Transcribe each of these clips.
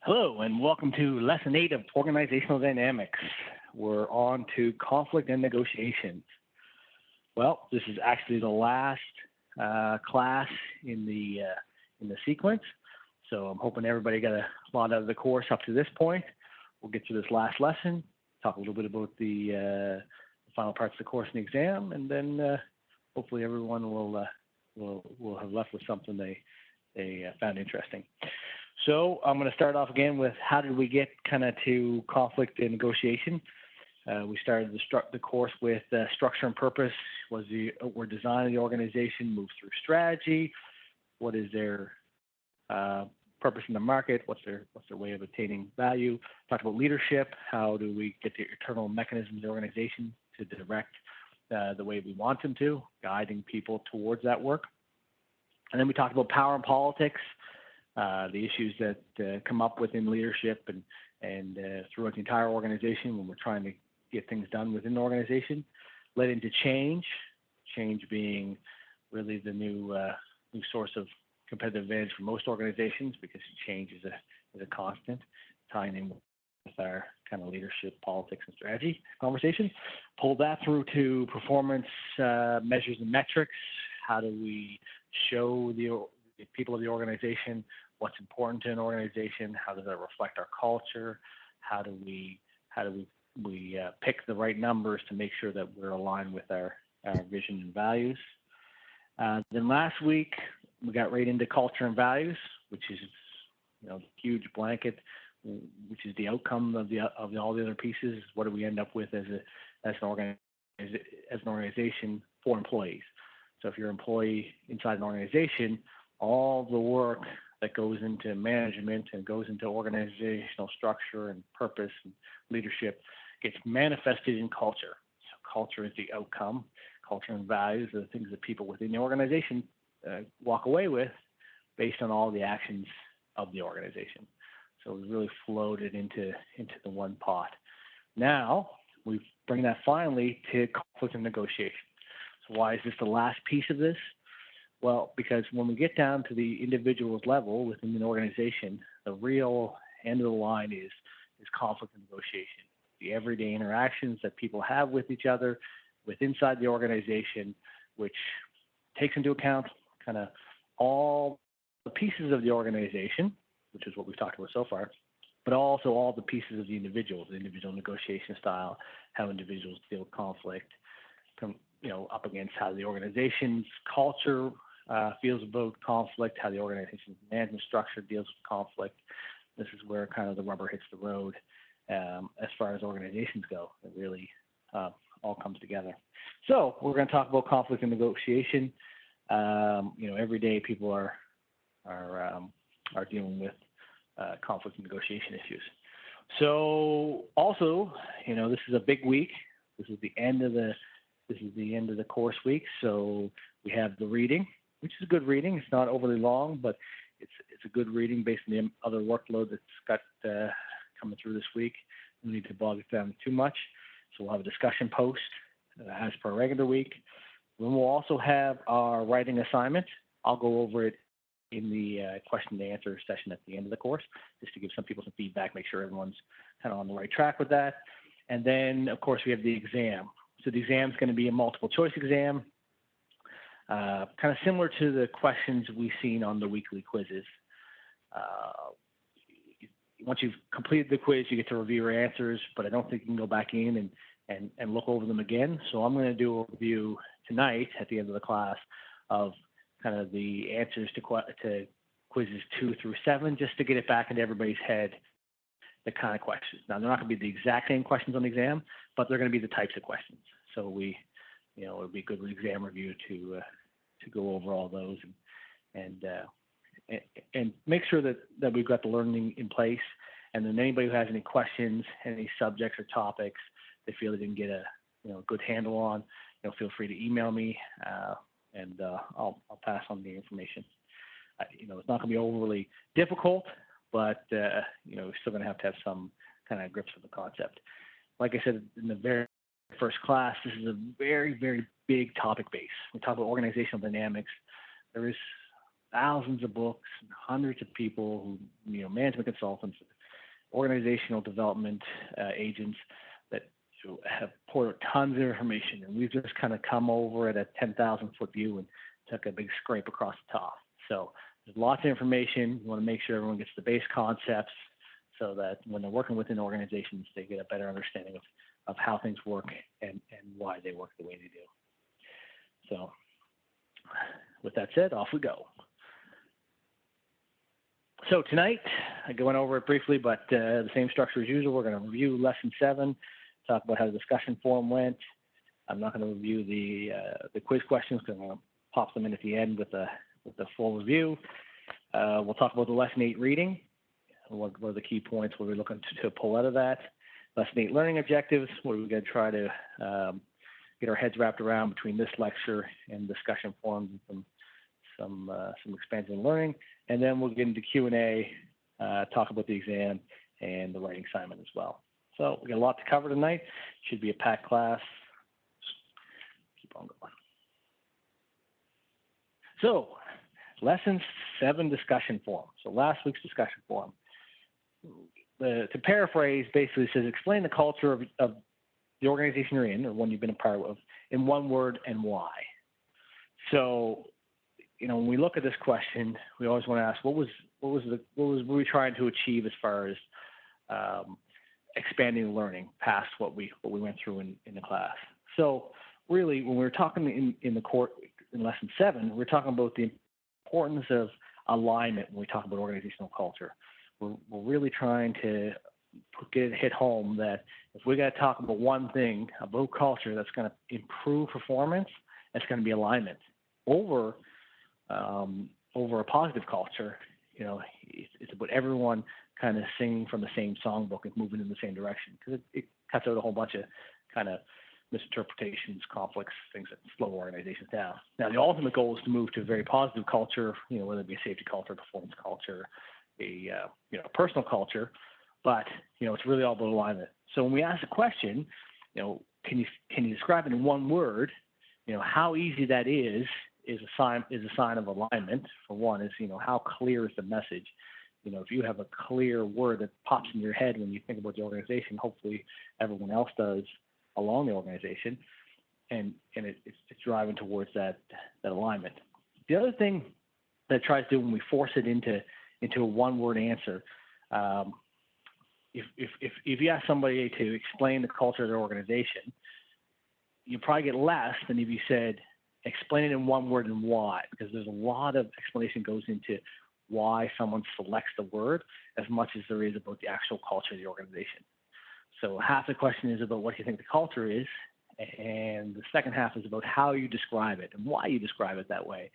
Hello, and welcome to Lesson 8 of Organizational Dynamics. We're on to conflict and negotiations. Well, this is actually the last class in the sequence, so I'm hoping everybody got a lot out of the course up to this point. We'll get to this last lesson, talk a little bit about the final parts of the course and the exam, and then hopefully everyone will have left with something they found interesting. So I'm going to start off again with how did we get kind of to conflict and negotiation. We started the course with structure and purpose. We're designing the organization, moves through strategy. What is their purpose in the market? What's their way of attaining value? Talked about leadership. How do we get the internal mechanisms of the organization to direct the way we want them to, guiding people towards that work. And then we talked about power and politics. The issues that come up within leadership and throughout the entire organization when we're trying to get things done within the organization, led into change being really the new source of competitive advantage for most organizations because change is a constant, tying in with our kind of leadership, politics, and strategy conversation. Pull that through to performance measures and metrics. How do we show the people of the organization what's important to an organization? How does that reflect our culture? How do we pick the right numbers to make sure that we're aligned with our vision and values? Then last week we got right into culture and values, which is huge blanket, which is the outcome of all the other pieces. What do we end up with as an organization for employees? So if you're an employee inside an organization, all the work that goes into management and goes into organizational structure and purpose and leadership gets manifested in culture. So culture is the outcome. Culture and values are the things that people within the organization walk away with based on all the actions of the organization. So we really flowed it into the one pot. Now we bring that finally to conflict and negotiation. So why is this the last piece of this? Well, because when we get down to the individual's level within an organization, the real end of the line is conflict and negotiation. The everyday interactions that people have with each other, inside the organization, which takes into account kind of all the pieces of the organization, which is what we've talked about so far, but also all the pieces of the individual negotiation style, how individuals deal with conflict, up against how the organization's culture feels about conflict, how the organization's management structure deals with conflict. This is where kind of the rubber hits the road as far as organizations go. It really all comes together. So we're going to talk about conflict and negotiation. Every day people are dealing with conflict and negotiation issues. So also, this is a big week. This is the end of the course week. So we have the reading, which is a good reading. It's not overly long, but it's a good reading based on the other workload that's got coming through this week. We need to bog it down too much. So we'll have a discussion post as per regular week. Then we'll also have our writing assignment. I'll go over it in the question and answer session at the end of the course, just to give some people some feedback, make sure everyone's kind of on the right track with that. And then, of course, we have the exam. So the exam is going to be a multiple choice exam, kind of similar to the questions we've seen on the weekly quizzes. Once you've completed the quiz, you get to review your answers, but I don't think you can go back in and look over them again. So I'm going to do a review tonight at the end of the class of kind of the answers to quizzes 2 through 7, just to get it back into everybody's head, the kind of questions. Now, they're not going to be the exact same questions on the exam, but they're going to be the types of questions. So it'll be a good exam review to go over all those and make sure that we've got the learning in place. And then anybody who has any questions, any subjects or topics they feel they didn't get a good handle on, feel free to email me, and I'll pass on the information. It's not going to be overly difficult, but we're still going to have some kind of grips with the concept. Like I said in the very first class, this is a very, very big topic base. We talk about organizational dynamics. There is thousands of books, hundreds of people who, management consultants organizational development agents that have poured out tons of information, and we've just kind of come over at a 10,000-foot view and took a big scrape across the top. So there's lots of information. You want to make sure everyone gets the base concepts so that when they're working within organizations, they get a better understanding of how things work and why they work the way they do. So with that said, off we go. So tonight, I went over it briefly, but the same structure as usual. We're going to review Lesson 7, talk about how the discussion forum went. I'm not going to review the quiz questions because I'm going to pop them in at the end with the full review. We'll talk about the Lesson 8 reading. What are the key points? What are we looking to pull out of that? Lesson 8 learning objectives. What are we going to try to get our heads wrapped around between this lecture and discussion forums and some expansion in learning. And then we'll get into Q&A, talk about the exam and the writing assignment as well. So we got a lot to cover tonight. Should be a packed class. Keep on going. So Lesson 7 discussion forum. So last week's discussion forum. To paraphrase, basically says, explain the culture of the organization you're in or one you've been a part of in one word and why. So, when we look at this question, we always want to ask, what were we trying to achieve as far as expanding learning past what we went through in the class. So really, when we were talking in Lesson 7, we're talking about the importance of alignment when we talk about organizational culture. We're really trying to hit home that if we got to talk about one thing about culture that's going to improve performance, it's going to be alignment over a positive culture. It's about everyone kind of singing from the same songbook and moving in the same direction, because it cuts out a whole bunch of kind of misinterpretations, conflicts, things that slow organizations down. Now, the ultimate goal is to move to a very positive culture, whether it be a safety culture, performance culture, a personal culture, but it's really all about alignment. So when we ask a question, can you describe it in one word? How easy that is a sign of alignment. For one, is how clear is the message. If you have a clear word that pops in your head when you think about the organization, hopefully everyone else does along the organization, and it's driving towards that alignment. The other thing that it tries to do when we force it into a one-word answer, if you ask somebody to explain the culture of their organization, you probably get less than if you said, explain it in one word and why, because there's a lot of explanation goes into why someone selects the word as much as there is about the actual culture of the organization. So half the question is about what you think the culture is, and the second half is about how you describe it and why you describe it that way,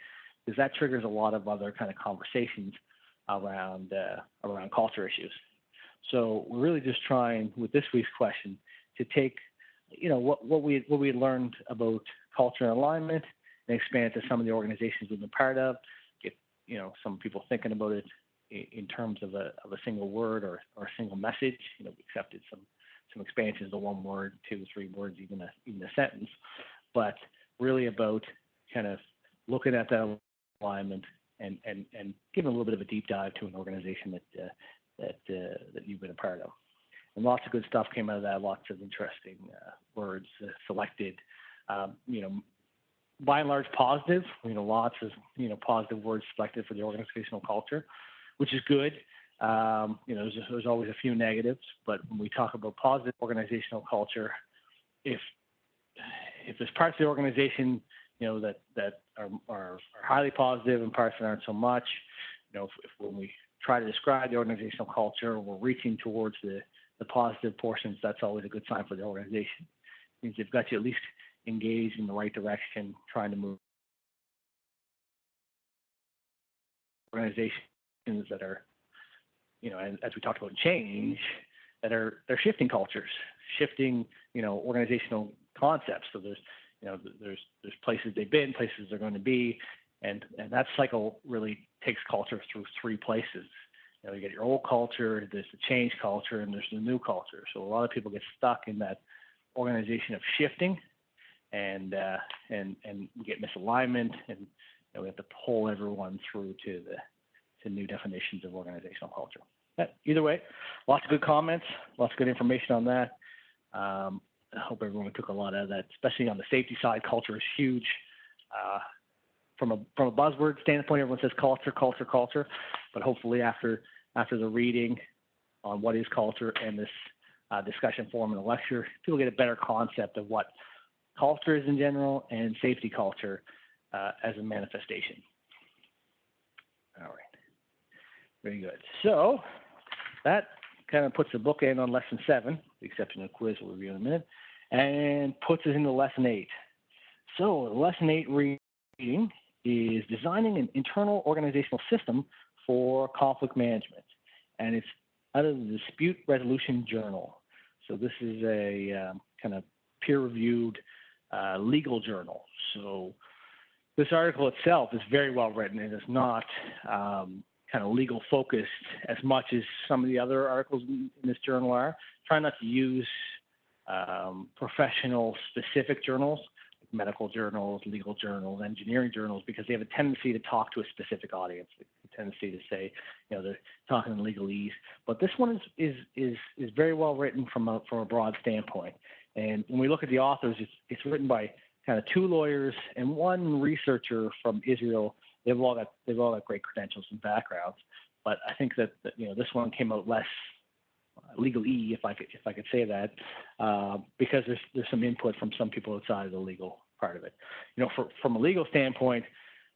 because that triggers a lot of other kind of conversations around culture issues. So we're really just trying with this week's question to take, what we learned about culture and alignment and expand it to some of the organizations we've been part of. Get some people thinking about it in terms of a single word or a single message. We accepted some expansions to one word, 2 or 3 words, even a sentence, but really about kind of looking at that alignment and giving a little bit of a deep dive to an organization that you've been a part of. And lots of good stuff came out of that. Lots of interesting words selected. By and large, positive. Lots of positive words selected for the organizational culture, which is good. There's always a few negatives, but when we talk about positive organizational culture, if there's parts of the organization that are highly positive and parts that aren't so much, if when we try to describe the organizational culture, we're reaching towards the positive portions, that's always a good sign for the organization. It means they've got you at least engaged in the right direction, trying to move organizations that are, and as we talked about change, they're shifting cultures, shifting, organizational concepts. So there's places they've been, places they're going to be, and that cycle really takes culture through 3 places. You get your old culture, there's the change culture, and there's the new culture. So a lot of people get stuck in that organization of shifting, and we get misalignment, and we have to pull everyone through to new definitions of organizational culture. Either way, lots of good comments, lots of good information on that. I hope everyone took a lot out of that, especially on the safety side. Culture is huge. From a buzzword standpoint, everyone says culture, culture, culture, but hopefully after the reading on what is culture and this discussion forum and the lecture, people get a better concept of what culture is in general and safety culture as a manifestation. All right, very good. So that kind of puts the bookend on lesson 7, the exception of quiz we'll review in a minute, and puts us into lesson 8. So lesson 8 reading is designing an internal organizational system for conflict management, and it's out of the Dispute Resolution Journal. So this is a kind of peer-reviewed legal journal. So this article itself is very well written, and it's not kind of legal focused as much as some of the other articles in this journal are. Try not to use professional specific journals, like medical journals, legal journals, engineering journals, because they have a tendency to talk to a specific audience, a tendency to say, they're talking in legalese. But this one is very well written from a broad standpoint. And when we look at the authors, it's written by kind of 2 lawyers and 1 researcher from Israel. They've all got great credentials and backgrounds, but I think that this one came out less legal-y, if I could say that, because there's some input from some people outside of the legal part of it. From a legal standpoint,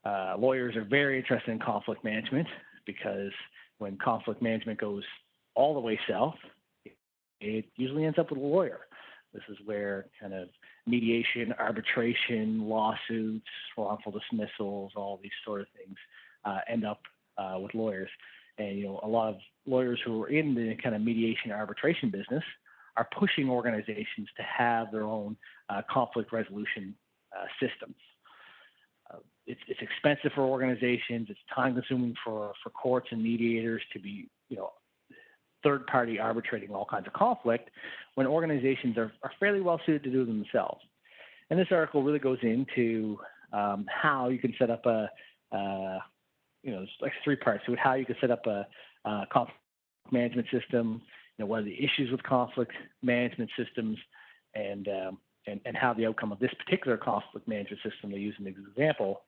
lawyers are very interested in conflict management, because when conflict management goes all the way south, it usually ends up with a lawyer. This is where kind of mediation, arbitration, lawsuits, wrongful dismissals, all these sort of things end up with lawyers. And, a lot of lawyers who are in the kind of mediation arbitration business are pushing organizations to have their own conflict resolution systems. It's expensive for organizations. It's time consuming for courts and mediators to be, third party arbitrating all kinds of conflict, when organizations are fairly well suited to do it themselves. And this article really goes into how you can set up there's like 3 parts to it: how you can set up a conflict management system, what are the issues with conflict management systems, and how the outcome of this particular conflict management system they use in the example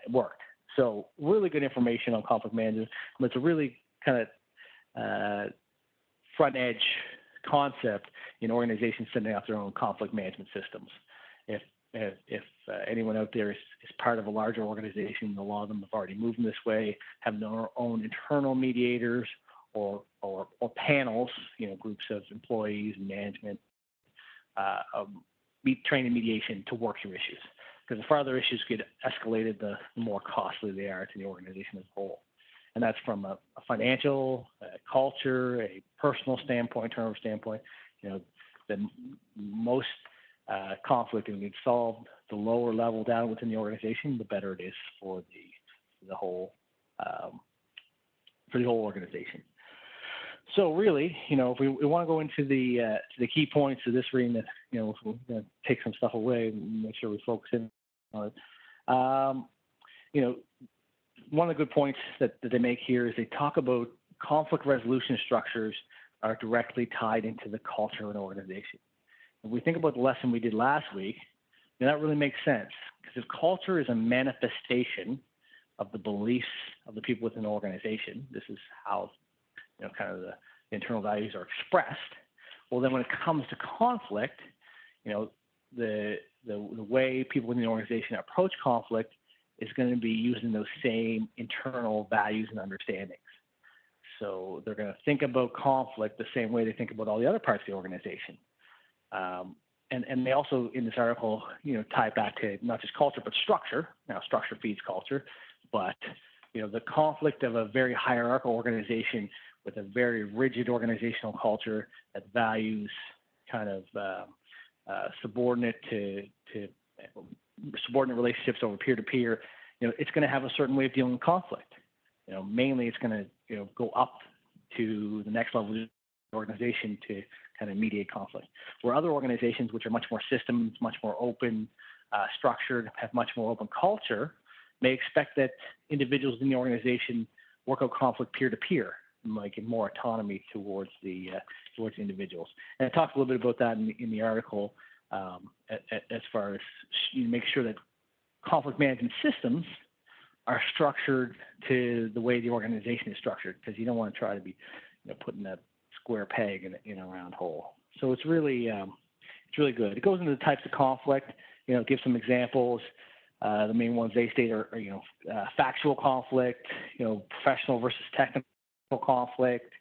worked. So really good information on conflict management. It's a really kind of front edge concept in organizations setting up their own conflict management systems. If anyone out there is part of a larger organization, a lot of them have already moved in this way, have their own internal mediators or panels, groups of employees and management, trained in mediation to work through issues. Because the farther issues get escalated, the more costly they are to the organization as a whole. And that's from a financial, culture, a personal standpoint, turnover standpoint. The most conflict can get solved the lower level down within the organization, the better it is for the whole organization. So really, if we want to go into the key points of this reading, that we're going to take some stuff away and make sure we focus in on it. One of the good points that they make here is they talk about conflict resolution structures are directly tied into the culture of an organization. If we think about the lesson we did last week, that really makes sense, because if culture is a manifestation of the beliefs of the people within an organization, this is how kind of the internal values are expressed. Well, then when it comes to conflict, the way people within the organization approach conflict is going to be using those same internal values and understandings. So they're going to think about conflict the same way they think about all the other parts of the organization. And they also, in this article, tie it back to not just culture, but structure. Now, structure feeds culture, but, the conflict of a very hierarchical organization with a very rigid organizational culture that values kind of subordinate relationships over peer-to-peer, it's going to have a certain way of dealing with conflict. Mainly it's going to go up to the next level of the organization to kind of mediate conflict. Where other organizations, which are much more systems, much more open, structured, have much more open culture, may expect that individuals in the organization work out conflict peer-to-peer. like more autonomy towards the individuals. And it talks a little bit about that in the article, as far as make sure that conflict management systems are structured to the way the organization is structured, because you don't want to try to be putting a square peg in a round hole. So it's really good. It goes into the types of conflict. Give some examples. The main ones they state are factual conflict, professional versus technical conflict,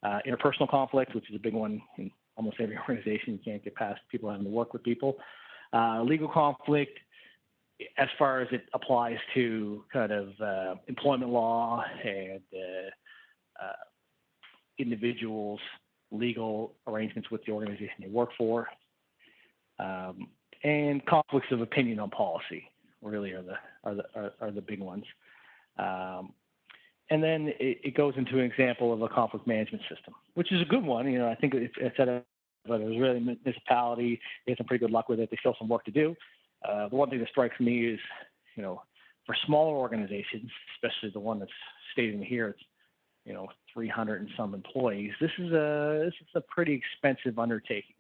interpersonal conflict, which is a big one in almost every organization. You can't get past people having to work with people. Legal conflict, as far as it applies to kind of employment law and individuals' legal arrangements with the organization they work for, and conflicts of opinion on policy really are the big ones. And then it goes into an example of a conflict management system, which is a good one. I think it's at a Israeli municipality. They had some pretty good luck with it. They still have some work to do. The one thing that strikes me is, for smaller organizations, especially the one that's stated here, it's 300 and some employees. This is a pretty expensive undertaking.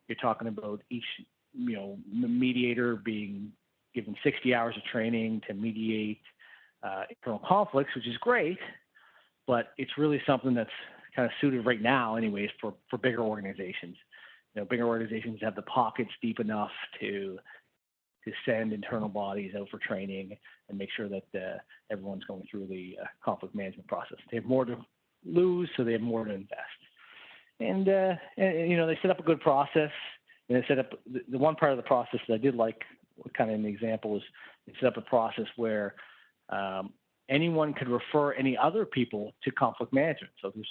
You're talking about each mediator being given 60 hours of training to mediate internal conflicts, which is great, but it's really something that's kind of suited right now, anyways, for bigger organizations. Bigger organizations have the pockets deep enough to send internal bodies out for training and make sure that everyone's going through the conflict management process. They have more to lose, so they have more to invest. And they set up a good process. And they set up the one part of the process that I did like, kind of in the example, is they set up a process where anyone could refer any other people to conflict management. So there's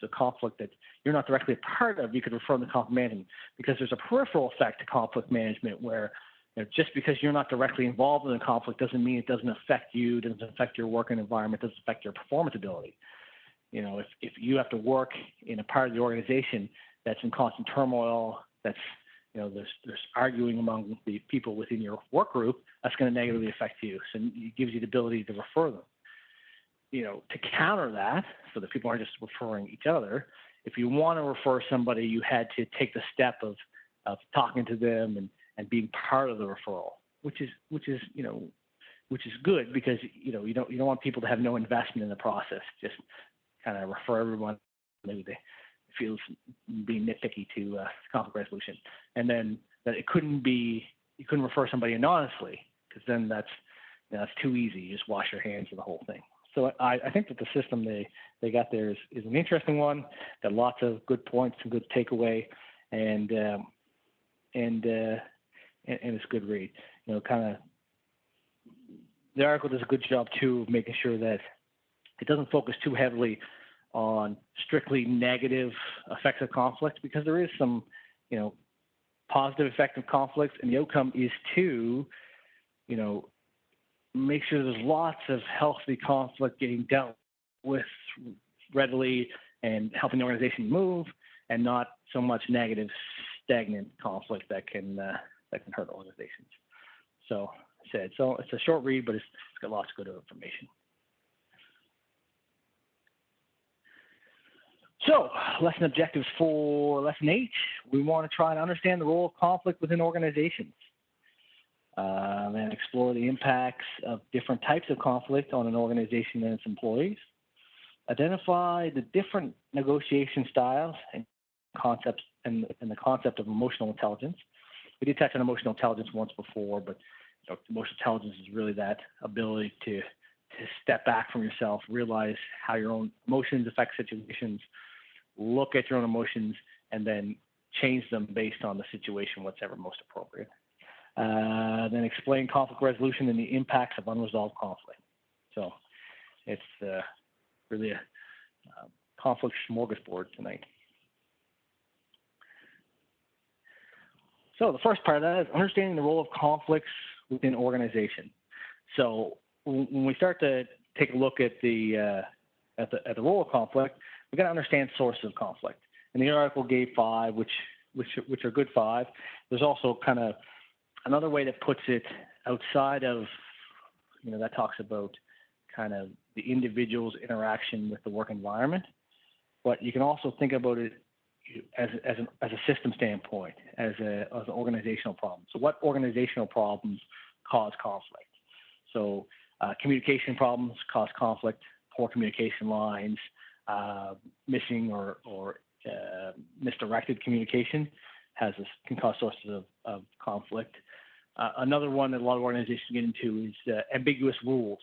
a conflict that you're not directly a part of, you could refer them to conflict management, because there's a peripheral effect to conflict management where just because you're not directly involved in the conflict doesn't mean it doesn't affect you, doesn't affect your working environment, doesn't affect your performance ability. If you have to work in a part of the organization that's in constant turmoil, that's there's arguing among the people within your work group, that's going to negatively affect you. So it gives you the ability to refer them. To counter that, so that people aren't just referring each other, if you want to refer somebody, you had to take the step of talking to them and being part of the referral, which is good, because you don't want people to have no investment in the process. Just kind of refer everyone. Maybe they feel being nitpicky to conflict resolution, and then that you couldn't refer somebody anonymously, because then that's too easy. You just wash your hands of the whole thing. So I think that the system they got there is an interesting one. Got lots of good points and good takeaway, and it's a good read. Kind of the article does a good job too of making sure that it doesn't focus too heavily on strictly negative effects of conflict, because there is some positive effect of conflict, and the outcome is to make sure there's lots of healthy conflict getting dealt with readily and helping the organization move, and not so much negative, stagnant conflict that can hurt organizations. So it's a short read, but it's got lots of good information. So, lesson objectives for Lesson 8. We want to try to understand the role of conflict within organizations. Then explore the impacts of different types of conflict on an organization and its employees. Identify the different negotiation styles and concepts and the concept of emotional intelligence. We did touch on emotional intelligence once before, but emotional intelligence is really that ability to step back from yourself, realize how your own emotions affect situations, look at your own emotions, and then change them based on the situation, whatever most appropriate. Then explain conflict resolution and the impacts of unresolved conflict. So it's really a conflict smorgasbord tonight. So the first part of that is understanding the role of conflicts within organization. So when we start to take a look at the role of conflict, we got to understand sources of conflict. And the article gave 5, which are good 5. There's also kind of another way that puts it outside of, that talks about kind of the individual's interaction with the work environment, but you can also think about it as a system standpoint, as an organizational problem. So what organizational problems cause conflict? So communication problems cause conflict, poor communication lines, missing or misdirected communication can cause sources of conflict. Another one that a lot of organizations get into is ambiguous rules.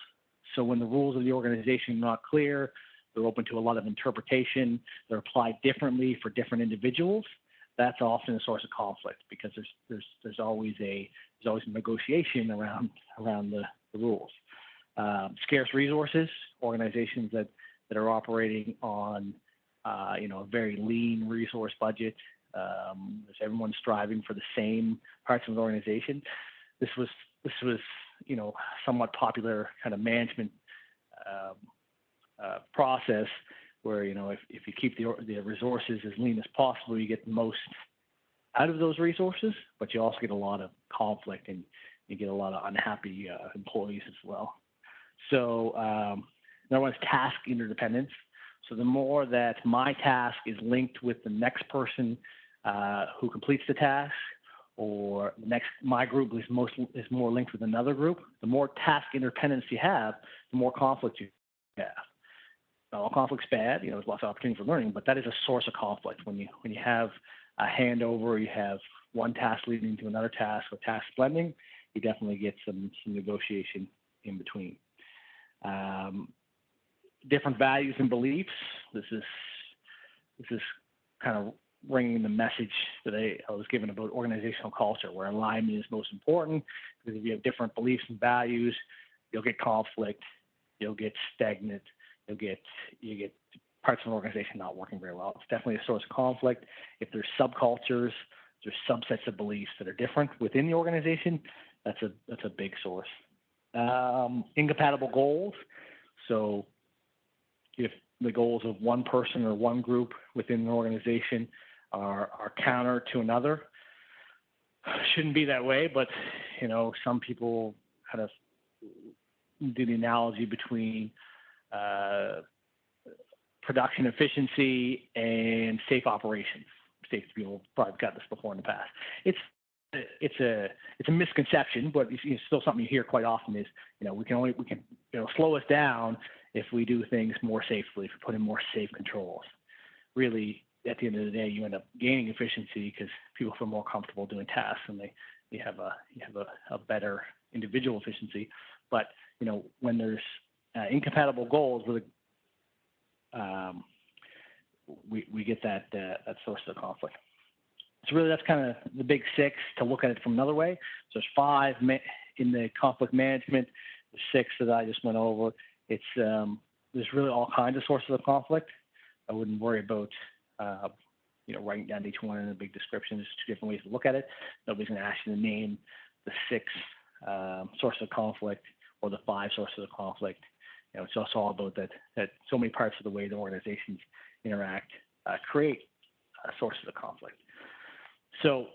So when the rules of the organization are not clear, they're open to a lot of interpretation, they're applied differently for different individuals, that's often a source of conflict because there's always a negotiation around the rules. Scarce resources, organizations that are operating on a very lean resource budget. Everyone's striving for the same parts of the organization. This was somewhat popular kind of management process where if you keep the resources as lean as possible, you get the most out of those resources, but you also get a lot of conflict and you get a lot of unhappy employees as well. So another one is task interdependence. So the more that my task is linked with the next person who completes the task, or my group is more linked with another group, the more task independence you have, the more conflict you have. Now, all conflict's bad, there's lots of opportunity for learning, but that is a source of conflict. When you have a handover, you have one task leading to another task or task blending, you definitely get some negotiation in between. Different values and beliefs. This is kind of bringing the message that I was given about organizational culture, where alignment is most important, because if you have different beliefs and values, you'll get conflict, you'll get stagnant, you get parts of an organization not working very well. It's definitely a source of conflict. If there's subcultures, there's subsets of beliefs that are different within the organization, that's a big source. Incompatible goals. So if the goals of one person or one group within an organization are counter to another, shouldn't be that way, but some people kind of do the analogy between production efficiency and safe operations. Safe people probably got this before in the past. It's a misconception, but it's still something you hear quite often is, we can slow us down if we do things more safely, if we put in more safe controls. Really, at the end of the day, you end up gaining efficiency because people feel more comfortable doing tasks and you have a better individual efficiency. But when there's incompatible goals, we get that source of conflict. So really, that's kind of the big six. To look at it from another way, so there's 5 in the conflict management. The 6 that I just went over. It's there's really all kinds of sources of conflict. I wouldn't worry about writing down each one in a big description. There's 2 different ways to look at it. Nobody's going to ask you to name the 6 sources of conflict or the 5 sources of conflict. It's also all about that so many parts of the way the organizations interact create sources of conflict. So,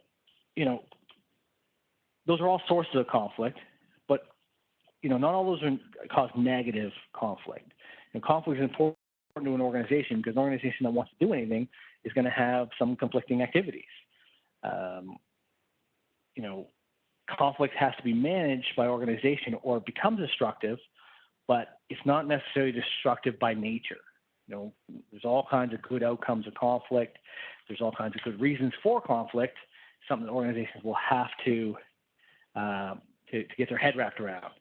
those are all sources of conflict, but, not all those cause negative conflict. Conflict is important to an organization because an organization that wants to do anything is going to have some conflicting activities. Conflict has to be managed by organization or it becomes destructive, but it's not necessarily destructive by nature. There's all kinds of good outcomes of conflict. There's all kinds of good reasons for conflict, something that organizations will have to get their head wrapped around.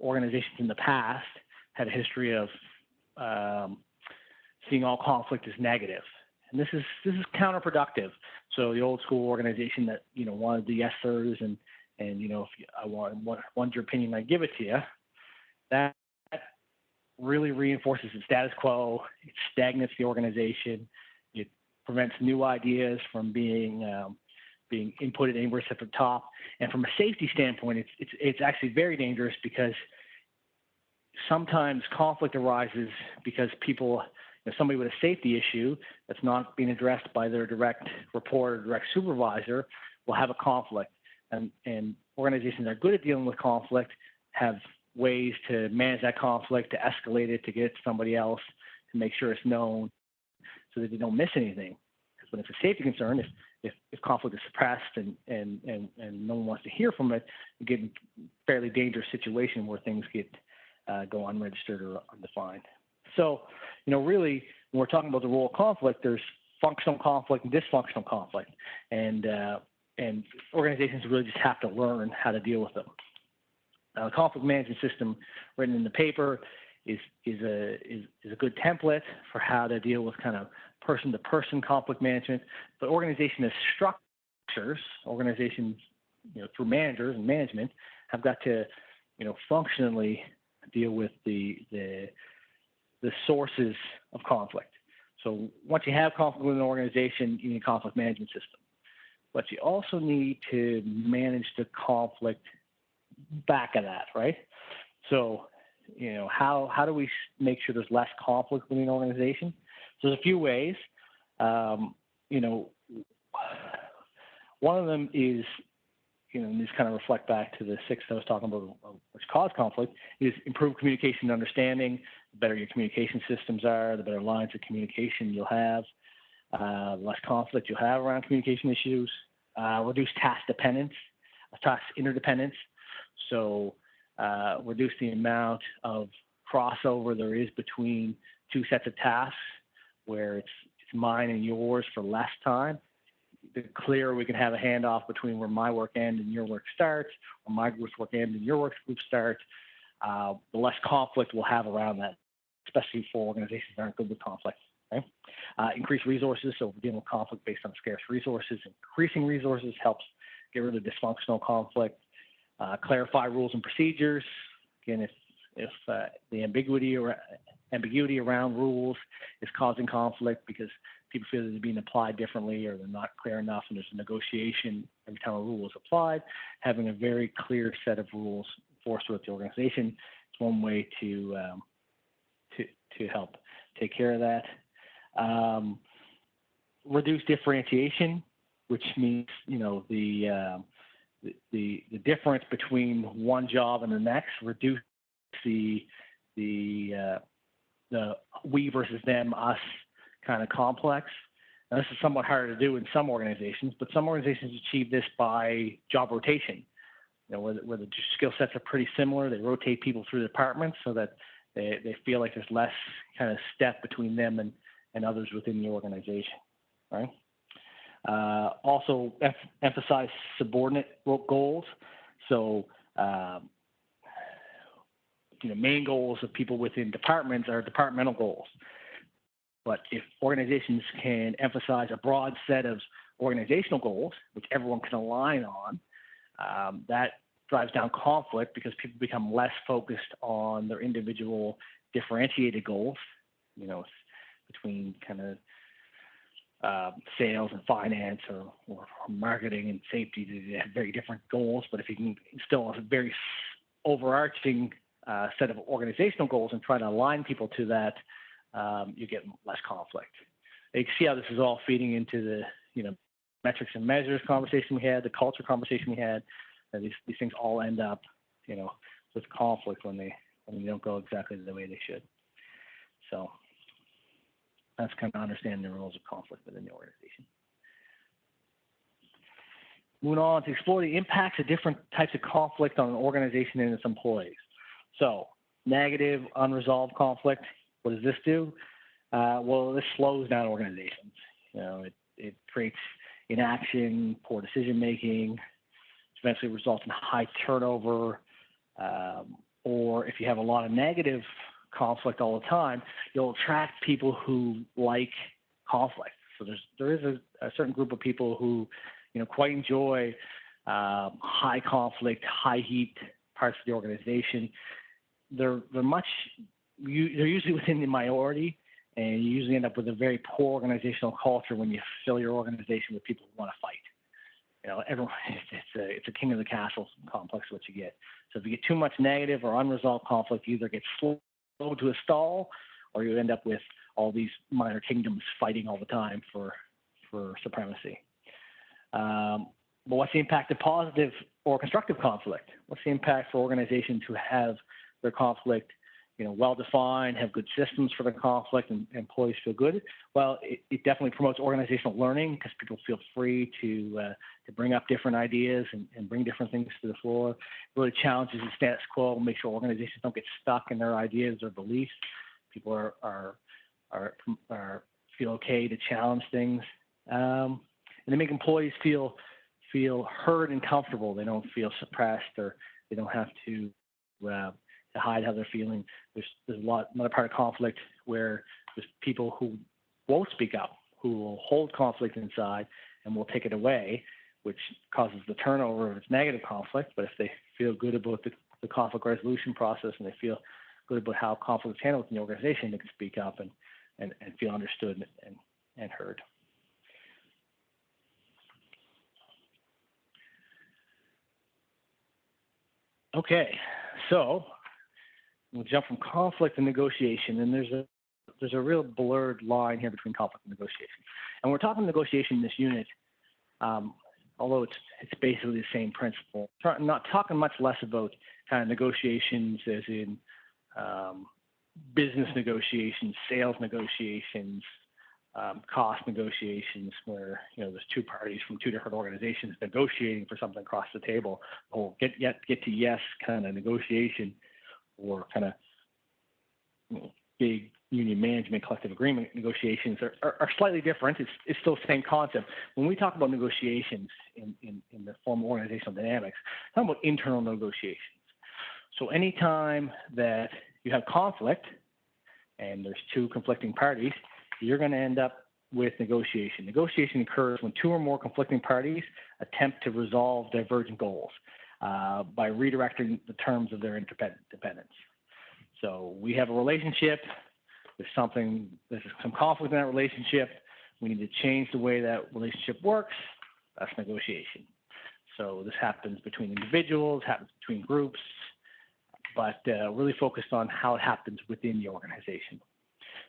Organizations in the past had a history of seeing all conflict as negative, and this is counterproductive. So the old school organization that wanted the yes sirs and if I want your opinion, I give it to you. That really reinforces the status quo. It stagnates the organization. It prevents new ideas from being inputted anywhere except at the top. And from a safety standpoint, it's actually very dangerous because sometimes conflict arises because people, somebody with a safety issue that's not being addressed by their direct report or direct supervisor will have a conflict. And organizations that are good at dealing with conflict have ways to manage that conflict, to escalate it, to get it to somebody else, to make sure it's known so that they don't miss anything. Because when it's a safety concern, if conflict is suppressed and no one wants to hear from it, you get in a fairly dangerous situation where things go unregistered or undefined. So, really, when we're talking about the role of conflict, there's functional conflict and dysfunctional conflict, and organizations really just have to learn how to deal with them. Now, the conflict management system written in the paper is a good template for how to deal with kind of person-to-person conflict management. But organization as structures, organizations, through managers and management, have got to, functionally deal with the sources of conflict. So once you have conflict within an organization, you need a conflict management system. But you also need to manage the conflict back of that, right? So, how do we make sure there's less conflict within an organization? So there's a few ways. One of them is, and these kind of reflect back to the 6 I was talking about, which cause conflict, is improved communication and understanding. The better your communication systems are, the better lines of communication you'll have, less conflict you'll have around communication issues, reduce task interdependence. So reduce the amount of crossover there is between two sets of tasks where it's mine and yours for less time. The clearer we can have a handoff between where my work ends and your work starts, or my group's work ends and your work group starts, the less conflict we'll have around that, especially for organizations that aren't good with conflict. Okay? Increase resources, so we're dealing with conflict based on scarce resources. Increasing resources helps get rid of dysfunctional conflict. Clarify rules and procedures. Again, if the ambiguity around rules is causing conflict because people feel that they're being applied differently or they're not clear enough and there's a negotiation every time a rule is applied, having a very clear set of rules enforced throughout the organization is one way to help take care of that. Reduce differentiation, which means, the difference between one job and the next, reduce the we versus them, us kind of complex. Now, this is somewhat harder to do in some organizations, but some organizations achieve this by job rotation. Where the skill sets are pretty similar, they rotate people through the departments so that they feel like there's less kind of step between them and others within the organization, right? Also emphasize subordinate goals. So, main goals of people within departments are departmental goals. But if organizations can emphasize a broad set of organizational goals, which everyone can align on, that drives down conflict because people become less focused on their individual differentiated goals, between kind of sales and finance or marketing and safety. They have very different goals, but if you can instill a very overarching set of organizational goals and try to align people to that, you get less conflict. You can see how this is all feeding into the metrics and measures conversation we had, the culture conversation we had. These things all end up with conflict when they don't go exactly the way they should. So that's kind of understanding the rules of conflict within the organization. Moving on to explore the impacts of different types of conflict on an organization and its employees. So negative, unresolved conflict, what does this do? Well, this slows down organizations. It creates inaction, poor decision-making, eventually results in high turnover, or if you have a lot of negative conflict all the time, you'll attract people who like conflict. So there is a certain group of people who, quite enjoy high conflict, high heat parts of the organization. They're usually within the minority, and you usually end up with a very poor organizational culture when you fill your organization with people who want to fight. Everyone, it's a king of the castle complex what you get. So if you get too much negative or unresolved conflict, you either get slowed to a stall, or you end up with all these minor kingdoms fighting all the time for supremacy. But what's the impact of positive or constructive conflict? What's the impact for organizations who have their conflict, well defined, have good systems for the conflict, and employees feel good, well, it definitely promotes organizational learning because people feel free to bring up different ideas and bring different things to the floor. It really challenges the status quo, make sure organizations don't get stuck in their ideas or beliefs. People are feel okay to challenge things, and they make employees feel heard and comfortable. They don't feel suppressed, or they don't have to hide how they're feeling. There's another part of conflict where there's people who won't speak up, who will hold conflict inside and will take it away, which causes the turnover of its negative conflict. But if they feel good about the conflict resolution process and they feel good about how conflict is handled in the organization, they can speak up and feel understood and heard. Okay, so we'll jump from conflict and negotiation, and there's a real blurred line here between conflict and negotiation. And we're talking negotiation in this unit, although it's basically the same principle. Not talking much less about kind of negotiations as in business negotiations, sales negotiations, cost negotiations, where there's two parties from two different organizations negotiating for something across the table. Or get to yes kind of negotiation, or kind of big union management collective agreement negotiations are slightly different. It's still the same concept. When we talk about negotiations in the form of organizational dynamics, we're talking about internal negotiations. So anytime that you have conflict and there's two conflicting parties, you're going to end up with negotiation. Negotiation occurs when two or more conflicting parties attempt to resolve divergent goals by redirecting the terms of their interdependence. So we have a relationship. There's some conflict in that relationship. We need to change the way that relationship works. That's negotiation. So this happens between individuals, happens between groups, but really focused on how it happens within the organization.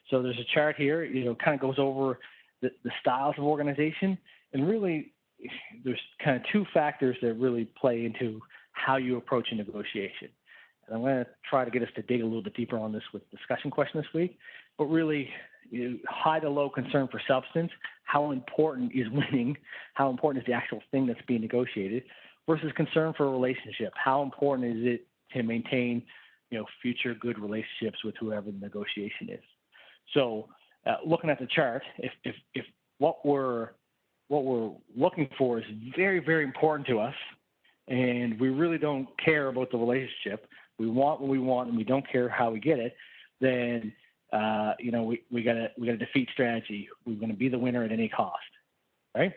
So there's a chart here, kind of goes over the styles of organization, and really there's kind of two factors that really play into how you approach a negotiation. And I'm going to try to get us to dig a little bit deeper on this with discussion question this week, but really high to low concern for substance, how important is winning, how important is the actual thing that's being negotiated, versus concern for a relationship, how important is it to maintain future good relationships with whoever the negotiation is. So looking at the chart, if what we're looking for is very, very important to us, and we really don't care about the relationship, we want what we want, and we don't care how we get it, then we got a defeat strategy. We're going to be the winner at any cost, right?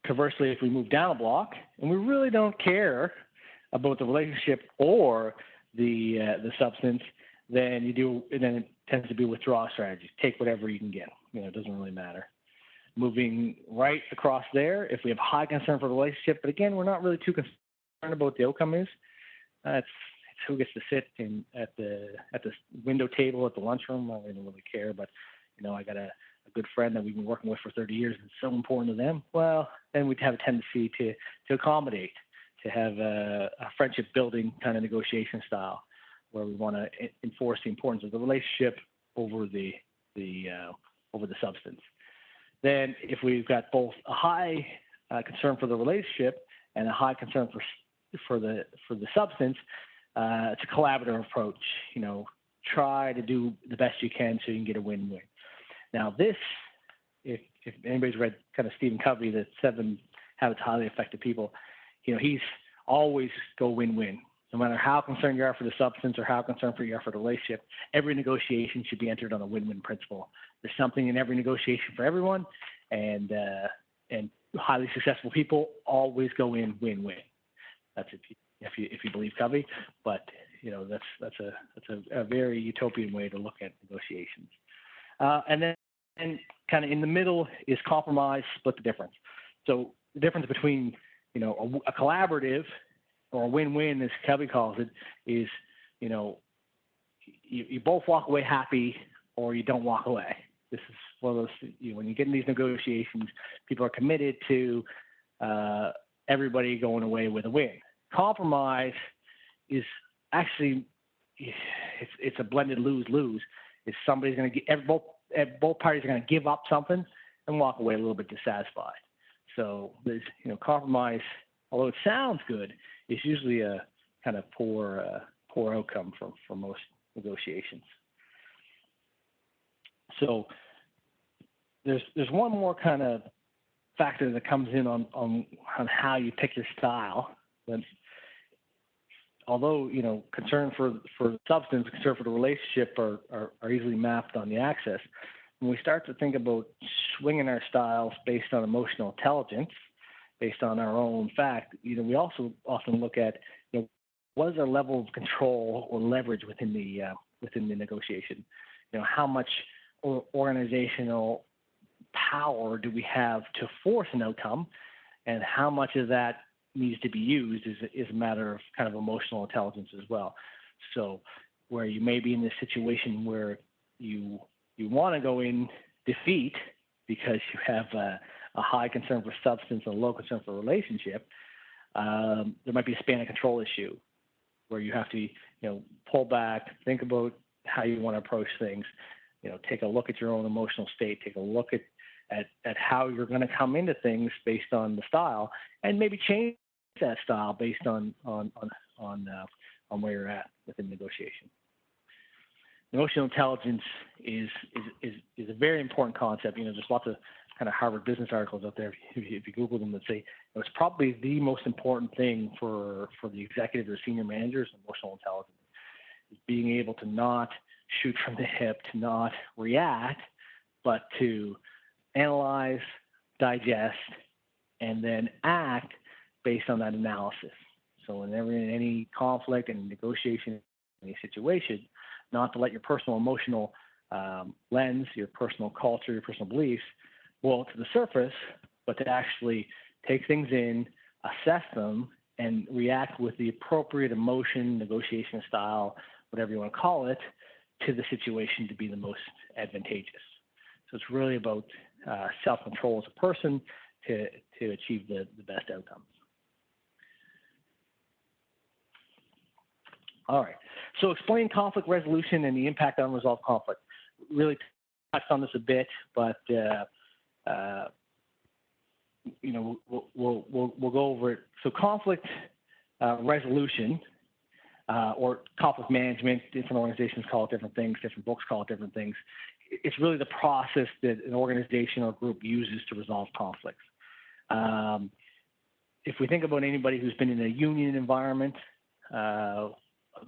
Conversely, if we move down a block and we really don't care about the relationship or the substance, then it tends to be a withdrawal strategy. Take whatever you can get. It doesn't really matter. Moving right across there, if we have high concern for the relationship, but again, we're not really too concerned about what the outcome is. It's who gets to sit at the window table at the lunchroom. I don't really care, but I got a good friend that we've been working with for 30 years, and it's so important to them. Well, then we'd have a tendency to accommodate, to have a friendship building kind of negotiation style, where we want to enforce the importance of the relationship over the substance. Then, if we've got both a high concern for the relationship and a high concern for the substance, it's a collaborative approach. Try to do the best you can so you can get a win-win. Now, this, if anybody's read kind of Stephen Covey, the 7 Habits of Highly Effective People, he's always go win-win. No matter how concerned you are for the substance or how concerned you are for the relationship, every negotiation should be entered on a win-win principle. There's something in every negotiation for everyone, and highly successful people always go in win-win. That's if you believe Covey, but that's a very utopian way to look at negotiations. And then kind of in the middle is compromise, split the difference. So the difference between a collaborative or a win-win, as Covey calls it, is you both walk away happy or you don't walk away. This is one of those, when you get in these negotiations, people are committed to everybody going away with a win. Compromise, is actually it's a blended lose-lose. Is somebody's going to get both parties are going to give up something and walk away a little bit dissatisfied. So there's compromise, although it sounds good, is usually a kind of poor outcome for most negotiations. So there's one more kind of factor that comes in on how you pick your style. And although concern for substance, concern for the relationship are easily mapped on the axis, when we start to think about swinging our styles based on emotional intelligence, based on our own fact, we also often look at what is our level of control or leverage within the negotiation. How much organizational power do we have to force an outcome, and how much of that needs to be used is a matter of kind of emotional intelligence as well. So where you may be in this situation where you want to go in defeat because you have a high concern for substance and a low concern for relationship, there might be a span of control issue where you have to pull back, think about how you want to approach things, take a look at your own emotional state, take a look at how you're going to come into things based on the style, and maybe change that style based on where you're at within negotiation. Emotional intelligence is a very important concept. There's lots of kind of Harvard business articles out there. If you Google them, that say it's probably the most important thing for the executive or senior managers. Emotional intelligence is being able to not shoot from the hip, to not react, but to analyze, digest, and then act based on that analysis. So whenever in any conflict, any negotiation, any situation, not to let your personal emotional lens, your personal culture, your personal beliefs boil to the surface, but to actually take things in, assess them, and react with the appropriate emotion, negotiation style, whatever you want to call it, to the situation to be the most advantageous. So it's really about self-control as a person to achieve the best outcomes. All right. So explain conflict resolution and the impact on unresolved conflict. Really touched on this a bit, but we'll go over it. So conflict resolution or conflict management, different organizations call it different things, different books call it different things. It's really the process that an organization or group uses to resolve conflicts. If we think about anybody who's been in a union environment,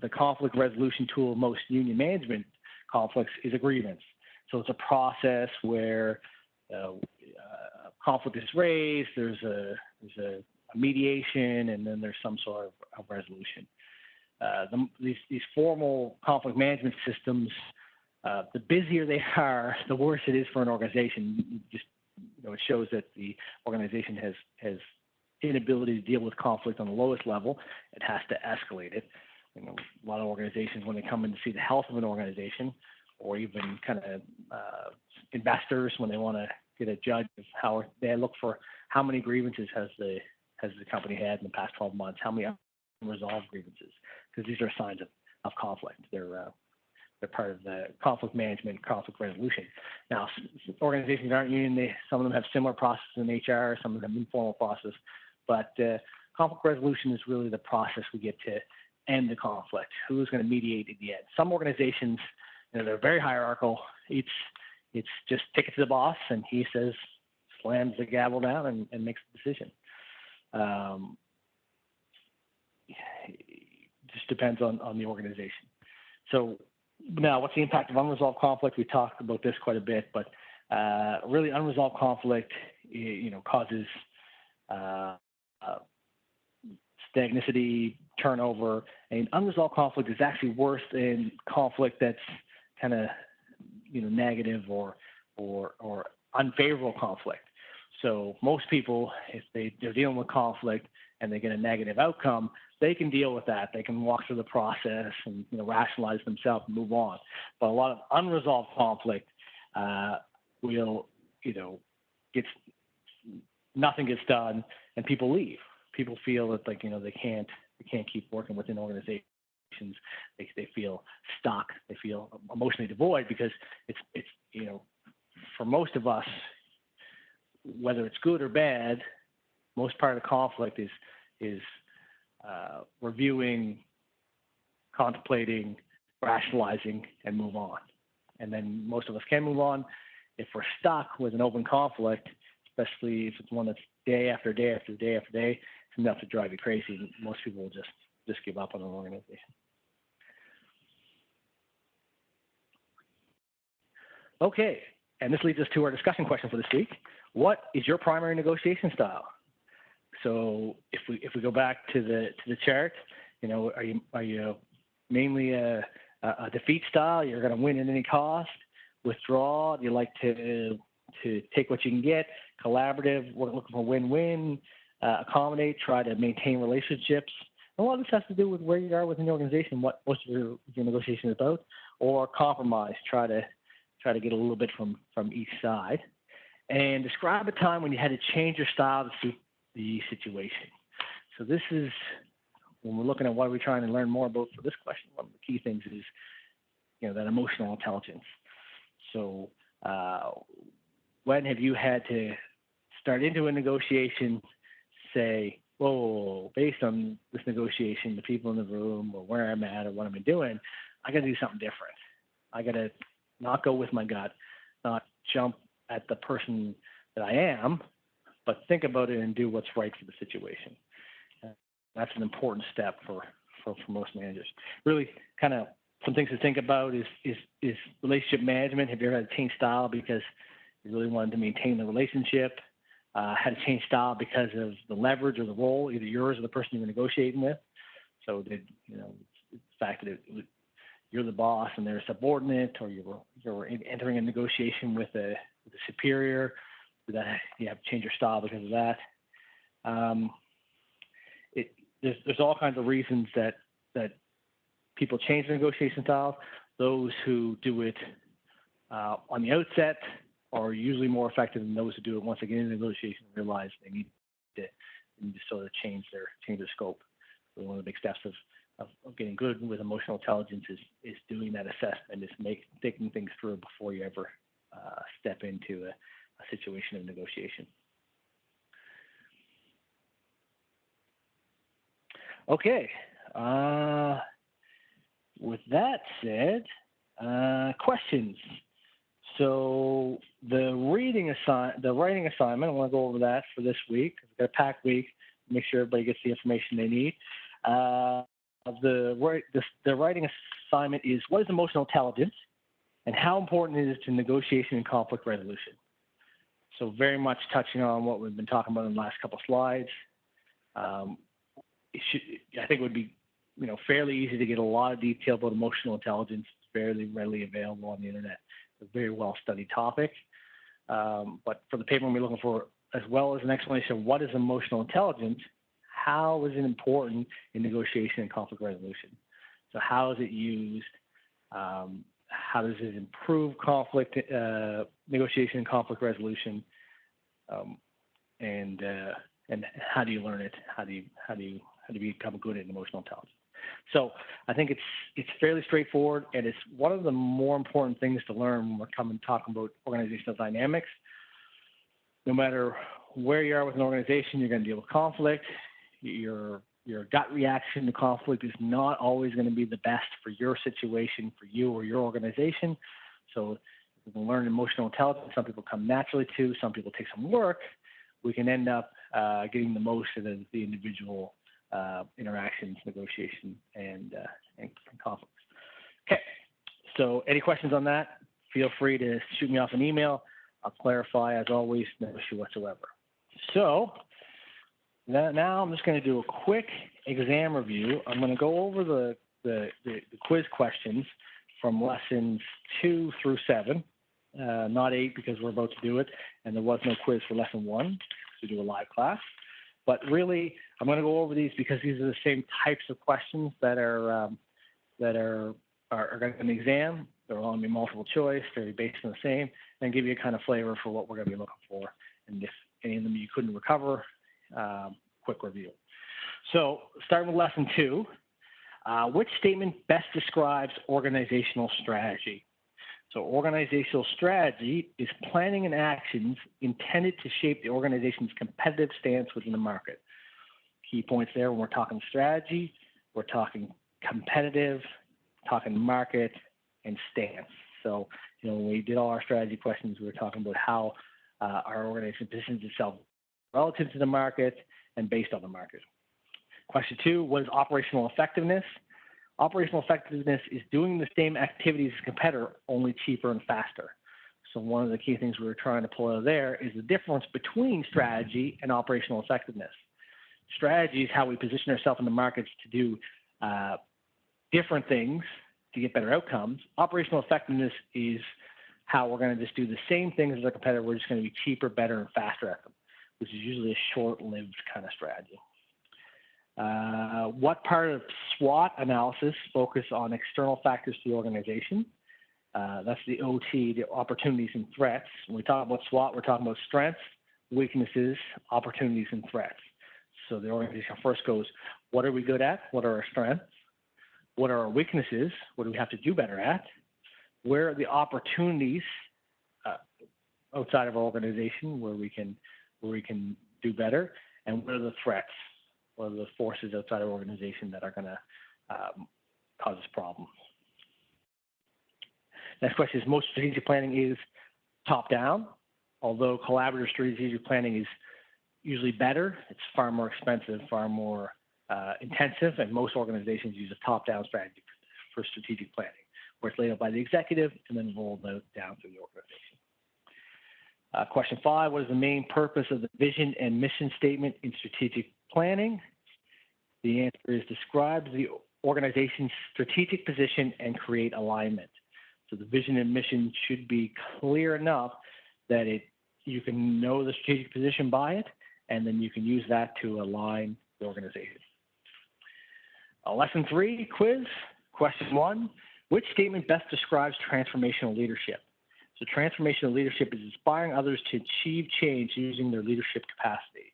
the conflict resolution tool of most union management conflicts is a grievance. So it's a process where conflict is raised, there's a mediation, and then there's some sort of resolution. These formal conflict management systems, the busier they are, the worse it is for an organization. Just it shows that the organization has inability to deal with conflict on the lowest level. It has to escalate it. A lot of organizations, when they come in to see the health of an organization, or even kind of investors, when they want to get a judge of how they look for how many grievances has the company had in the past 12 months, how many unresolved grievances, because these are signs of conflict. They're part of the conflict management, conflict resolution. Now, organizations aren't union. Some of them have similar processes in HR, some of them informal process, but conflict resolution is really the process we get to end the conflict. Who's going to mediate at the end? Some organizations, they're very hierarchical. It's just take it to the boss, and he says, slams the gavel down and makes the decision. Just depends on the organization. So now, what's the impact of unresolved conflict? We talked about this quite a bit, but really unresolved conflict, causes stagnicity, turnover, and unresolved conflict is actually worse than conflict that's kind of negative or unfavorable conflict. So most people, if they're dealing with conflict and they get a negative outcome, they can deal with that. They can walk through the process and rationalize themselves and move on. But a lot of unresolved conflict nothing gets done, and people leave. People feel that they can't keep working within organizations they feel stuck, they feel emotionally devoid because it's for most of us, whether it's good or bad, most part of the conflict is reviewing, contemplating, rationalizing, and move on. And then most of us can move on. If we're stuck with an open conflict, especially if it's one that's day after day after day after day, it's enough to drive you crazy. Most people will just give up on an organization. Okay, and this leads us to our discussion question for this week. What is your primary negotiation style? So if we go back to the chart, are you mainly a defeat style? You're going to win at any cost. Withdraw. You like to take what you can get. Collaborative. We're looking for win-win. Accommodate. Try to maintain relationships. And a lot of this has to do with where you are within the organization, what most of your negotiation is about, or compromise. Try to get a little bit from each side. And describe a time when you had to change your style to suit the situation. So this is, when we're looking at what we're trying to learn more about for this question, one of the key things is, that emotional intelligence. So when have you had to start into a negotiation, say, whoa, based on this negotiation, the people in the room or where I'm at or what I'm doing, I got to do something different. I got to not go with my gut, not jump at the person that I am, but think about it and do what's right for the situation. That's an important step for most managers. Really, kind of some things to think about is relationship management. Have you ever had to change style because you really wanted to maintain the relationship? Had to change style because of the leverage or the role, either yours or the person you were negotiating with. So the fact that you're the boss and they're a subordinate, or you're entering a negotiation with a superior, that you have to change your style because of that. There's all kinds of reasons that people change their negotiation styles. Those who do it on the outset are usually more effective than those who do it once they get into the negotiation and realize they need to sort of change their scope. So one of the big steps of getting good with emotional intelligence is doing that assessment, is thinking things through before you ever step into a situation of negotiation. Okay. With that said, questions. So the writing assignment, I want to go over that for this week. We've got a packed week. Make sure everybody gets the information they need. The writing assignment is, what is emotional intelligence, and how important it is to negotiation and conflict resolution? So very much touching on what we've been talking about in the last couple of slides. I think it would be fairly easy to get a lot of detail about emotional intelligence. It's fairly readily available on the internet. It's a very well-studied topic. But for the paper, we're looking for, as well as an explanation of what is emotional intelligence, how is it important in negotiation and conflict resolution? So how is it used? How does it improve conflict negotiation and conflict resolution? And how do you learn it? How do you become good at emotional intelligence? So I think it's fairly straightforward, and it's one of the more important things to learn when we're talking about organizational dynamics. No matter where you are with an organization, you're going to deal with conflict. Your gut reaction to conflict is not always going to be the best for your situation, for you or your organization. So we can learn emotional intelligence. Some people come naturally to, some people take some work. We can end up getting the most of the individual interactions, negotiation, and conflicts. Okay, so any questions on that? Feel free to shoot me off an email. I'll clarify, as always, no issue whatsoever. So now I'm just going to do a quick exam review. I'm going to go over the quiz questions from lessons 2 through 7, not 8 because we're about to do it, and there was no quiz for lesson 1 to do a live class. But really, I'm going to go over these because these are the same types of questions that are going to be in the exam. They're all going to be multiple choice. They're based on the same, and give you a kind of flavor for what we're going to be looking for. And if any of them you couldn't recover, quick review. So starting with lesson 2, Which statement best describes organizational strategy? So organizational strategy is planning and actions intended to shape the organization's competitive stance within the market. Key points there when we're talking strategy, we're talking competitive, talking market, and stance. So, when we did all our strategy questions, we were talking about how our organization positions itself relative to the market and based on the market. Question 2, what is operational effectiveness? Operational effectiveness is doing the same activities as a competitor, only cheaper and faster. So one of the key things we were trying to pull out there is the difference between strategy and operational effectiveness. Strategy is how we position ourselves in the markets to do different things to get better outcomes. Operational effectiveness is how we're going to just do the same things as our competitor. We're just going to be cheaper, better, and faster at them, which is usually a short-lived kind of strategy. What part of SWOT analysis focus on external factors to the organization? That's the OT, the opportunities and threats. When we talk about SWOT, we're talking about strengths, weaknesses, opportunities, and threats. So the organization first goes, what are we good at? What are our strengths? What are our weaknesses? What do we have to do better at? Where are the opportunities outside of our organization where we can do better? And what are the threats? What are the forces outside our organization that are going to cause us problems? Next question is, most strategic planning is top-down. Although collaborative strategic planning is usually better, it's far more expensive, far more intensive, and most organizations use a top-down strategy for strategic planning, where it's laid out by the executive and then rolled out down through the organization. Question 5, what is the main purpose of the vision and mission statement in strategic planning? The answer is describe the organization's strategic position and create alignment. So the vision and mission should be clear enough that you can know the strategic position by it, and then you can use that to align the organization. Lesson 3, quiz. Question 1, which statement best describes transformational leadership? So transformational leadership is inspiring others to achieve change using their leadership capacity.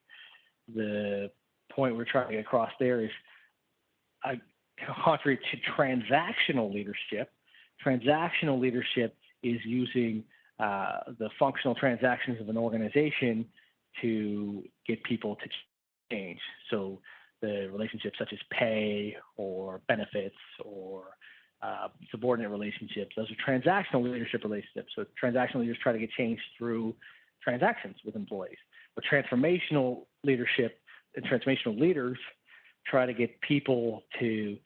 The point we're trying to get across there is, contrary to transactional leadership is using the functional transactions of an organization to get people to change. So the relationships such as pay or benefits or subordinate relationships, those are transactional leadership relationships. So transactional leaders try to get change through transactions with employees. But transformational leadership and transformational leaders try to get people to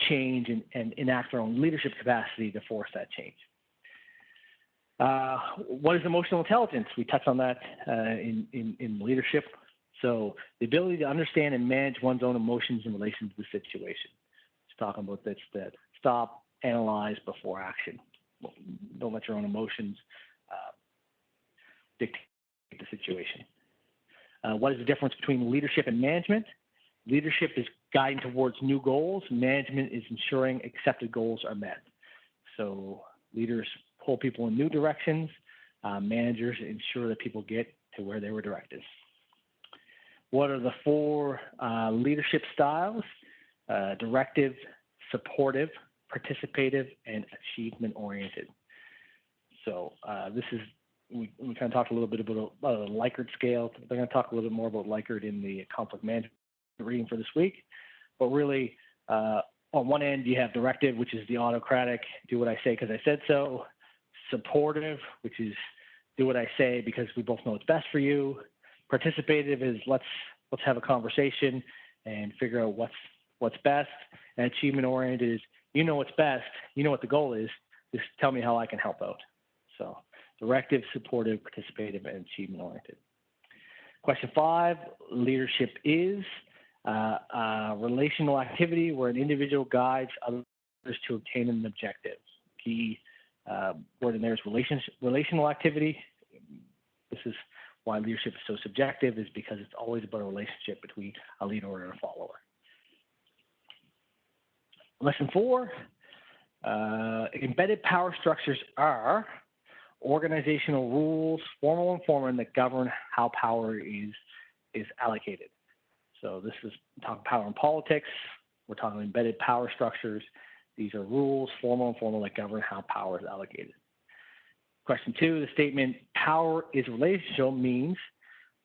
change and enact their own leadership capacity to force that change. What is emotional intelligence? We touched on that in leadership. So the ability to understand and manage one's own emotions in relation to the situation. Just talking about this, that stop, analyze before action. Don't let your own emotions dictate the situation. What is the difference between leadership and management? Leadership is guiding towards new goals. Management is ensuring accepted goals are met. So leaders pull people in new directions. Managers ensure that people get to where they were directed. What are the 4 leadership styles? Directive, supportive, participative, and achievement-oriented. So this is, we kind of talked a little bit about the Likert scale. They're going to talk a little bit more about Likert in the conflict management reading for this week. But really, on one end, you have directive, which is the autocratic, do what I say because I said so. Supportive, which is do what I say because we both know it's best for you. Participative is let's have a conversation and figure out what's best. And achievement oriented is you know what's best, you know what the goal is, just tell me how I can help out. So directive, supportive, participative, and achievement oriented. Question 5, leadership is relational activity where an individual guides others to obtain an objective. Key word in there is relational activity. This is why leadership is so subjective, is because it's always about a relationship between a leader and a follower. Lesson 4, embedded power structures are organizational rules, formal and informal, that govern how power is allocated. So this is talking power in politics, We're talking embedded power structures. These are rules, formal and informal, that govern how power is allocated. Question 2, the statement power is relational means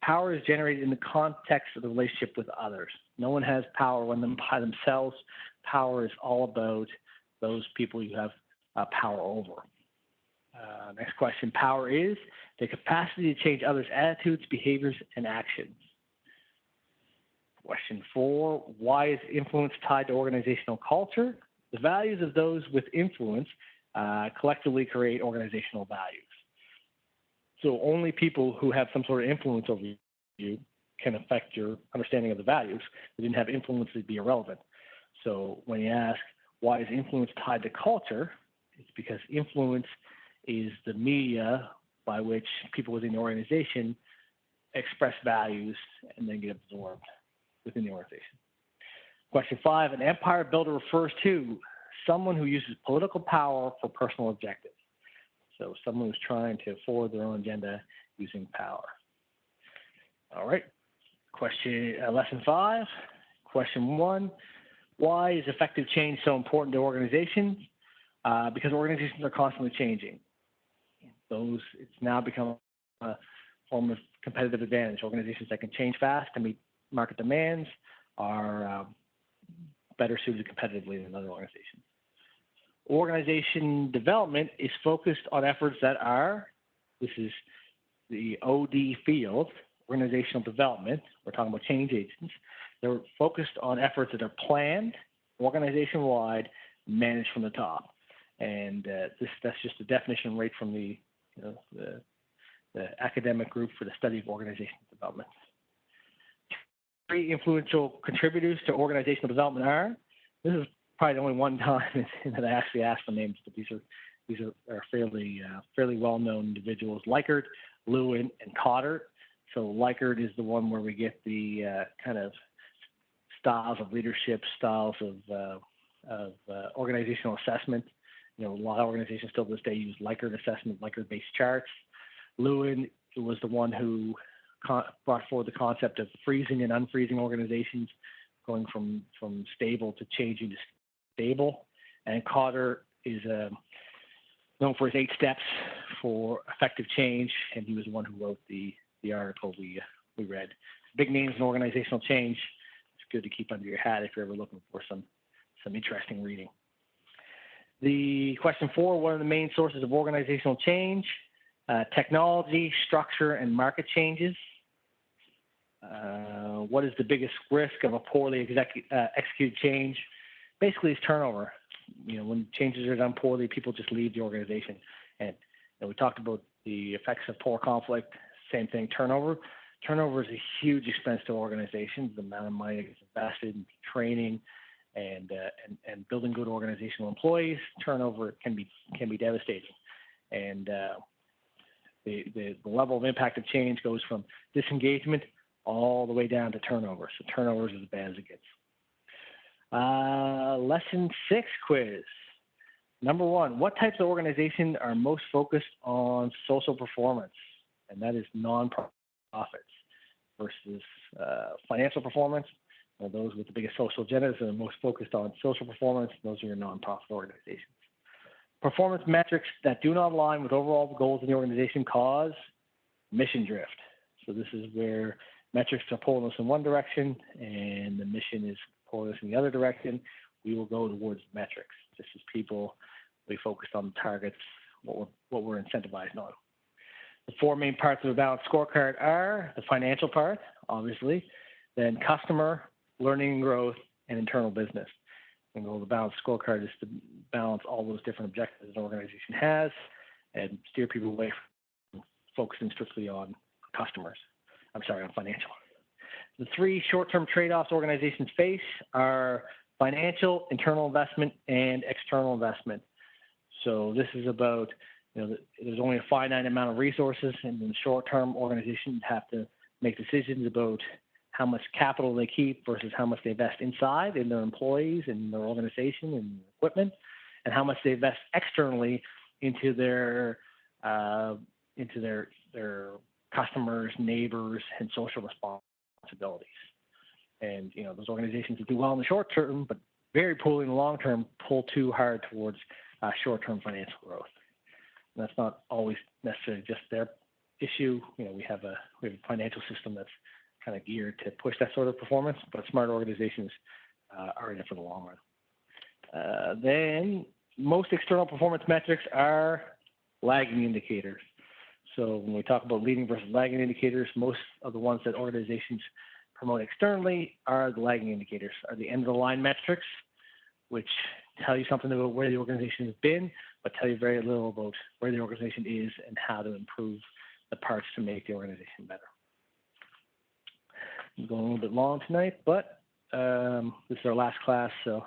power is generated in the context of the relationship with others. No one has power when them by themselves. Power is all about those people you have power over. Next question, power is the capacity to change others' attitudes, behaviors, and actions. Question 4, why is influence tied to organizational culture? The values of those with influence collectively create organizational values. So only people who have some sort of influence over you can affect your understanding of the values. If they didn't have influence, it'd be irrelevant. So when you ask, why is influence tied to culture? It's because influence is the media by which people within the organization express values and then get absorbed within the organization. Question 5, an empire builder refers to someone who uses political power for personal objectives. So someone who's trying to forward their own agenda using power. All right, lesson 5, question 1, why is effective change so important to organizations? Because organizations are constantly changing. It's now become a form of competitive advantage. Organizations that can change fast to meet market demands are better suited competitively than other organizations. Organization development is focused on efforts that are, this is the OD field, organizational development. We're talking about change agents. They're focused on efforts that are planned, organization-wide, managed from the top. And that's just a definition right from the academic group for the study of organizational development. 3 influential contributors to organizational development are, this is probably the only one time that I actually asked for names, but these are fairly well-known individuals: Likert, Lewin, and Cotter. So Likert is the one where we get the kind of styles of leadership, styles of organizational assessment. A lot of organizations still to this day use Likert assessment, Likert-based charts. Lewin was the one who brought forward the concept of freezing and unfreezing organizations, going from stable to changing to stable. And Cotter is known for his 8 steps for effective change, and he was the one who wrote the article we read. Big names in organizational change. It's good to keep under your hat if you're ever looking for some interesting reading. The question 4, what are the main sources of organizational change? Technology, structure, and market changes. What is the biggest risk of a poorly executed change? Basically, it's turnover. When changes are done poorly, people just leave the organization. And we talked about the effects of poor conflict. Same thing, turnover. Turnover is a huge expense to organizations. The amount of money that gets invested in training and building good organizational employees. Turnover can be devastating. And the level of impact of change goes from disengagement all the way down to turnover. So turnover is as bad as it gets. Lesson 6 quiz. Number 1, what types of organizations are most focused on social performance? And that is nonprofits versus financial performance. Those with the biggest social agendas are most focused on social performance. Those are your nonprofit organizations. Performance metrics that do not align with overall goals of the organization cause mission drift. So this is where metrics are pulling us in one direction and the mission is pulling us in the other direction. We will go towards metrics. Just as people, we focus on the targets, what we're incentivized on. The 4 main parts of a balanced scorecard are the financial part, obviously, then customer, learning and growth, and internal business. And the balanced scorecard is to balance all those different objectives an organization has and steer people away from focusing strictly on on financial. The 3 short-term trade-offs organizations face are financial, internal investment, and external investment. So this is about, there's only a finite amount of resources, and in the short term, organizations have to make decisions about how much capital they keep versus how much they invest inside in their employees and their organization and equipment, and how much they invest externally into their customers, neighbors, and social responsibilities. And those organizations that do well in the short term but very poorly in the long term, pull too hard towards short-term financial growth. And that's not always necessarily just their issue. We have a financial system that's kind of geared to push that sort of performance, but smart organizations are in it for the long run. Then most external performance metrics are lagging indicators. So when we talk about leading versus lagging indicators, most of the ones that organizations promote externally are the lagging indicators, are the end of the line metrics, which tell you something about where the organization has been, but tell you very little about where the organization is and how to improve the parts to make the organization better. I'm going a little bit long tonight, but this is our last class, so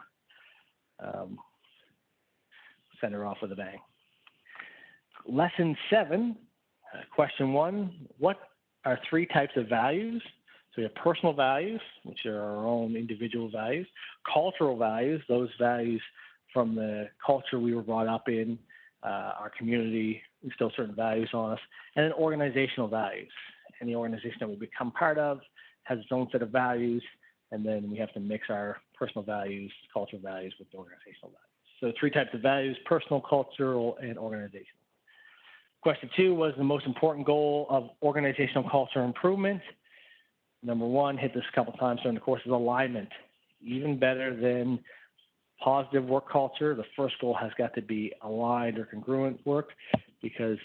send her off with a bang. Lesson 7, question 1, what are 3 types of values? So we have personal values, which are our own individual values, cultural values, those values from the culture we were brought up in, our community instill certain values on us, and then organizational values. Any organization that we become part of has its own set of values, and then we have to mix our personal values, cultural values with the organizational values. So 3 types of values: personal, cultural, and organizational. Question 2 was the most important goal of organizational culture improvement. Number 1, hit this a couple times during the course, is alignment. Even better than positive work culture, the first goal has got to be aligned or congruent work, because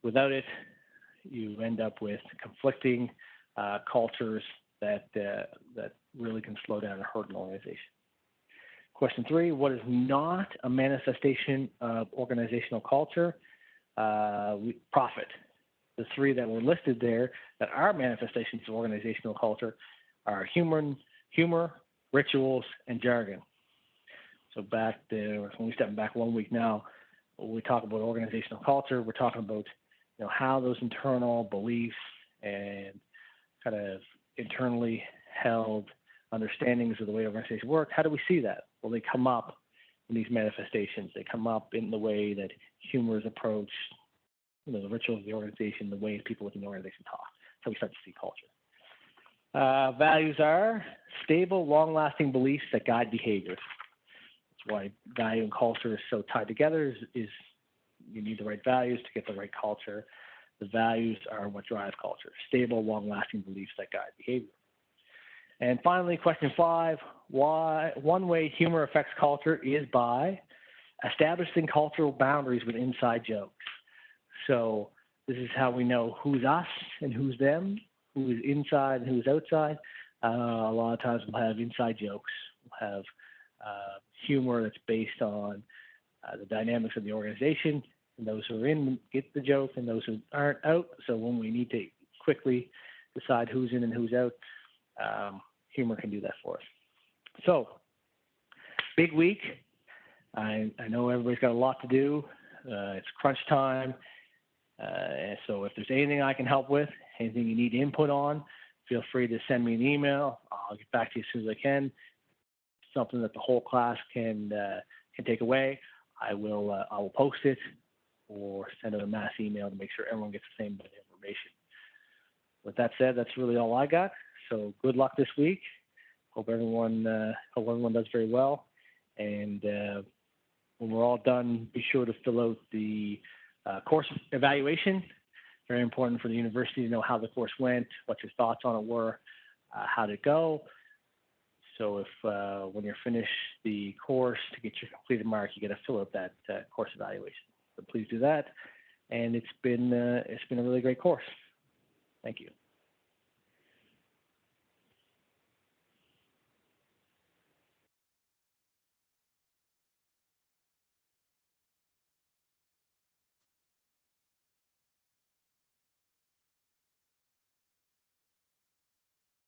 without it, you end up with conflicting cultures that really can slow down and hurt an organization. Question 3, what is not a manifestation of organizational culture? Profit. The 3 that were listed there that are manifestations of organizational culture are humor, rituals, and jargon. So back there, when we step back 1 week now, when we talk about organizational culture, we're talking about how those internal beliefs and kind of internally held understandings of the way organizations work. How do we see that? Well, they come up in these manifestations. They come up in the way that humor is approached, the rituals of the organization, the way people within the organization talk. That's how we start to see culture. Values are stable, long-lasting beliefs that guide behavior. That's why value and culture is so tied together, is you need the right values to get the right culture. The values are what drive culture. Stable, long-lasting beliefs that guide behavior. And finally, question 5, one way humor affects culture is by establishing cultural boundaries with inside jokes. So this is how we know who's us and who's them, who is inside and who's outside. A lot of times we'll have inside jokes. We'll have humor that's based on the dynamics of the organization, and those who are in get the joke and those who aren't out. So when we need to quickly decide who's in and who's out, humor can do that for us. So big week. I know everybody's got a lot to do. It's crunch time. So if there's anything I can help with, anything you need input on, feel free to send me an email. I'll get back to you as soon as I can. Something that the whole class can take away, I will post it or send out a mass email to make sure everyone gets the same bit of information. With that said, that's really all I got. So good luck this week. Hope everyone does very well. And when we're all done, be sure to fill out the course evaluation. Very important for the university to know how the course went, what your thoughts on it were, how did it go. So if when you're finished the course, to get your completed mark, you got to fill out that course evaluation. So please do that. And it's been a really great course. Thank you.